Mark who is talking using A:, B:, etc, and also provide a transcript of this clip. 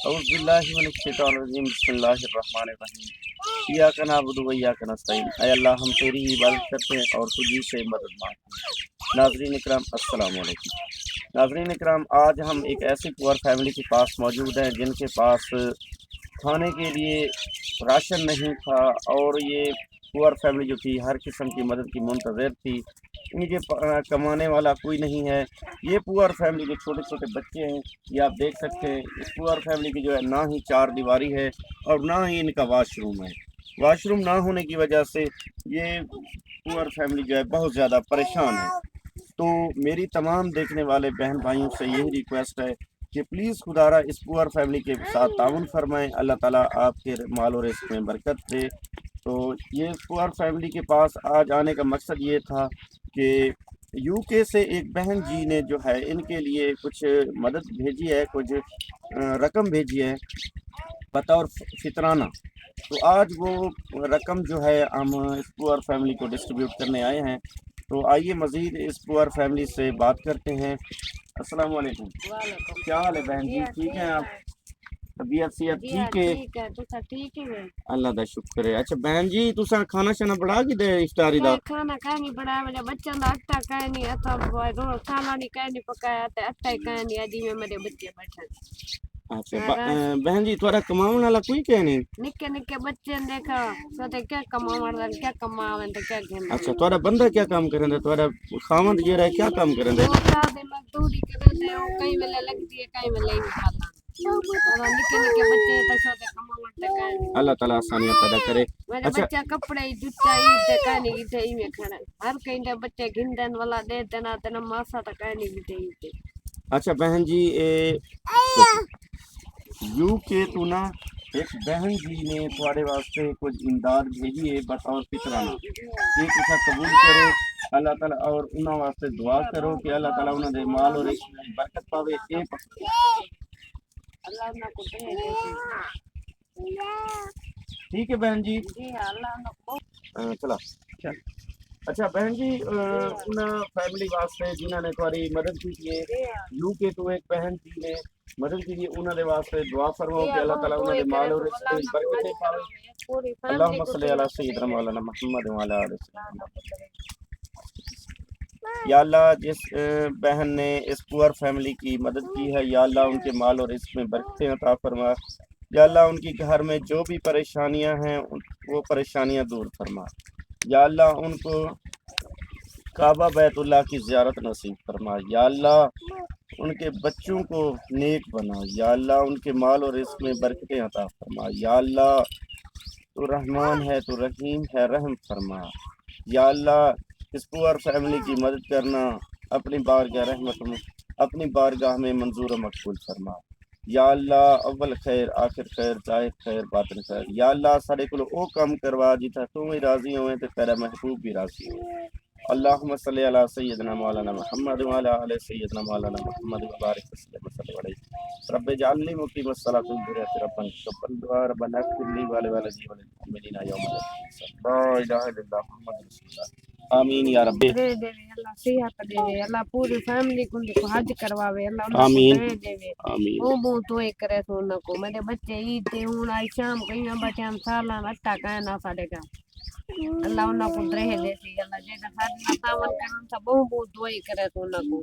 A: اعوذ باللہ من الشیطان الرجیم بسم اللہ الرحمن الرحیم ایاک نعبد و ایاک نستعین اے اللہ ہم تیری ہی عبادت کرتے ہیں اور تجھی سے مدد مانگتے ہیں۔ ناظرین اکرام السلام علیکم۔ ناظرین اکرام آج ہم ایک ایسی پور فیملی کے پاس موجود ہیں جن کے پاس کھانے کے لیے راشن نہیں تھا اور یہ پور فیملی جو تھی ہر قسم کی مدد کی منتظر تھی۔ ان کے کمانے والا کوئی نہیں ہے۔ یہ پور فیملی کے چھوٹے چھوٹے بچے ہیں، یہ آپ دیکھ سکتے ہیں۔ اس پور فیملی کی جو ہے نہ ہی چار دیواری ہے اور نہ ہی ان کا واش روم ہے۔ واش روم نہ ہونے کی وجہ سے یہ پور فیملی جو ہے بہت زیادہ پریشان ہے۔ تو میری تمام دیکھنے والے بہن بھائیوں سے یہی ریکویسٹ ہے کہ پلیز خدارہ اس پور فیملی کے ساتھ تعاون فرمائیں، اللہ تعالیٰ آپ کے مال و رزق میں برکت دے۔ تو یہ پور فیملی کے پاس آج آنے کا مقصد یہ تھا کہ یو کے سے ایک بہن جی نے جو ہے ان کے لیے کچھ مدد بھیجی ہے، کچھ رقم بھیجی ہے بطور فطرانہ۔ تو آج وہ رقم جو ہے ہم اس پور فیملی کو ڈسٹریبیوٹ کرنے آئے ہیں۔ تو آئیے مزید اس پور فیملی سے بات کرتے ہیں۔ السلام علیکم۔ کیا حال ہے بہن جی؟ ٹھیک ہیں آپ؟ طبیعت صحت ٹھیک ہے؟ اللہ دا شکر ہے۔ اچھا بہن جی تساں کھانا شانا بڑھا کے دے افطاری دا؟
B: کھانا کہیں نہیں بڑھایا، میرے بچوں کا آٹا کہیں نہیں، کھانا نہیں کہیں نہیں پکایا، آٹا ہی کہیں نہیں، اجی میں میرے بچے بیٹھے۔
A: اچھا بہن جی تھوڑا کماؤن والا کوئی کہ نہیں؟
B: نکے نکے بچے دیکھا تو کیا کماون کیا کماون تے کیا گھن۔
A: اچھا تھوڑا بندہ کیا کام کرندا؟ تھوڑا خاوند جو ہے کیا کام کرندا؟
B: وہ سارے مزدوری کرتے ہو، کئی ویلے لگتی ہے کئی ویلے نہیں کھاتا۔ نکے نکے بچے تے سوتے کماون تے کہیں۔
A: اللہ تعالیٰ آسانیاں پیدا کرے۔
B: میرے بچہ کپڑے جُتا تے کہیں نہیں تے میں کھڑا ہر کہیں دے بچے گھندن والا دے دینا تے ماسا تے کہیں نہیں تے۔
A: اچھا بہن جی یو کے تو نا ایک بہن جی نے تھوڑے واسطے کچھ امداد بھیجی ہے بطور فطرانہ، یہ تسا قبول کرو اللہ تعالیٰ، اور انہاں واسطے دعا کرو کہ اللہ تعالیٰ انہاں دے مال اور رزق میں برکت پاوے۔
B: اللہ انہاں کو دے دے۔
A: ٹھیک ہے بہن جی؟
B: جی اللہ
A: چلا اچھا بہن جی انہاں فیملی واسطے جنہاں نے تھوڑی مدد کی ہے یو کے تو ایک بہن جی نے مدد کی ہے، انہاں دے واسطے دعا فرماؤ کہ اللہ تعالیٰ انہاں دے مال اور رزق میں برکت پاوے۔ اللہم صلی علی سیدنا مولانا محمد وعلی آلہ سیدنا محمد۔ یا اللہ جس بہن نے اس پور فیملی کی مدد کی ہے یا اللہ ان کے مال اور رزق میں برکتیں عطا فرما، یا اللہ ان کی گھر میں جو بھی پریشانیاں ہیں وہ پریشانیاں دور فرما، یا اللہ ان کو کعبہ بیت اللہ کی زیارت نصیب فرما، یا اللہ ان کے بچوں کو نیک بنا، یا اللہ ان کے مال اور رزق میں برکتیں عطا فرما، یا اللہ تو رحمان ہے تو رحیم ہے رحم فرما، یا اللہ اس پور فیملی کی مدد کرنا اپنی بارگاہ رحمت میں اپنی بارگاہ میں منظور و مقبول فرما، یا اللہ اول خیر آخر خیر ظاہر خیر باطن خیر، یا اللہ سارے کو او کام کروا جتا تو بھی راضی ہوئے تو تیرا محبوب بھی راضی ہوئے۔ اللہم صلی علی سیدنا مولانا محمد وعلی آلہ سیدنا مولانا محمد وبارک وسلم وصلی علیہ رب اجعلنی مقیم الصلاۃ والذریۃ ربنا تقبل دعاء ربنا اغفر لی ولوالدی وللمؤمنین یوم القیامۃ لا الہ الا اللہ محمد رسول اللہ آمین یا رب۔
B: دے دے اللہ صحت دے دے اللہ پوری فیملی کو حج کرواوے اللہ انہاں کو
A: آمین
B: دے دے
A: آمین۔
B: وہ بو تو کرے تو انہاں کو میرے بچے عید تے ہن آئی شام کئی بچیاں سالاں اٹا کہنا ساڈے کا اللہ انہاں کو دے دے اللہ جے سارے تعاون کرن تا بہت دعائی کرے تو انہاں کو۔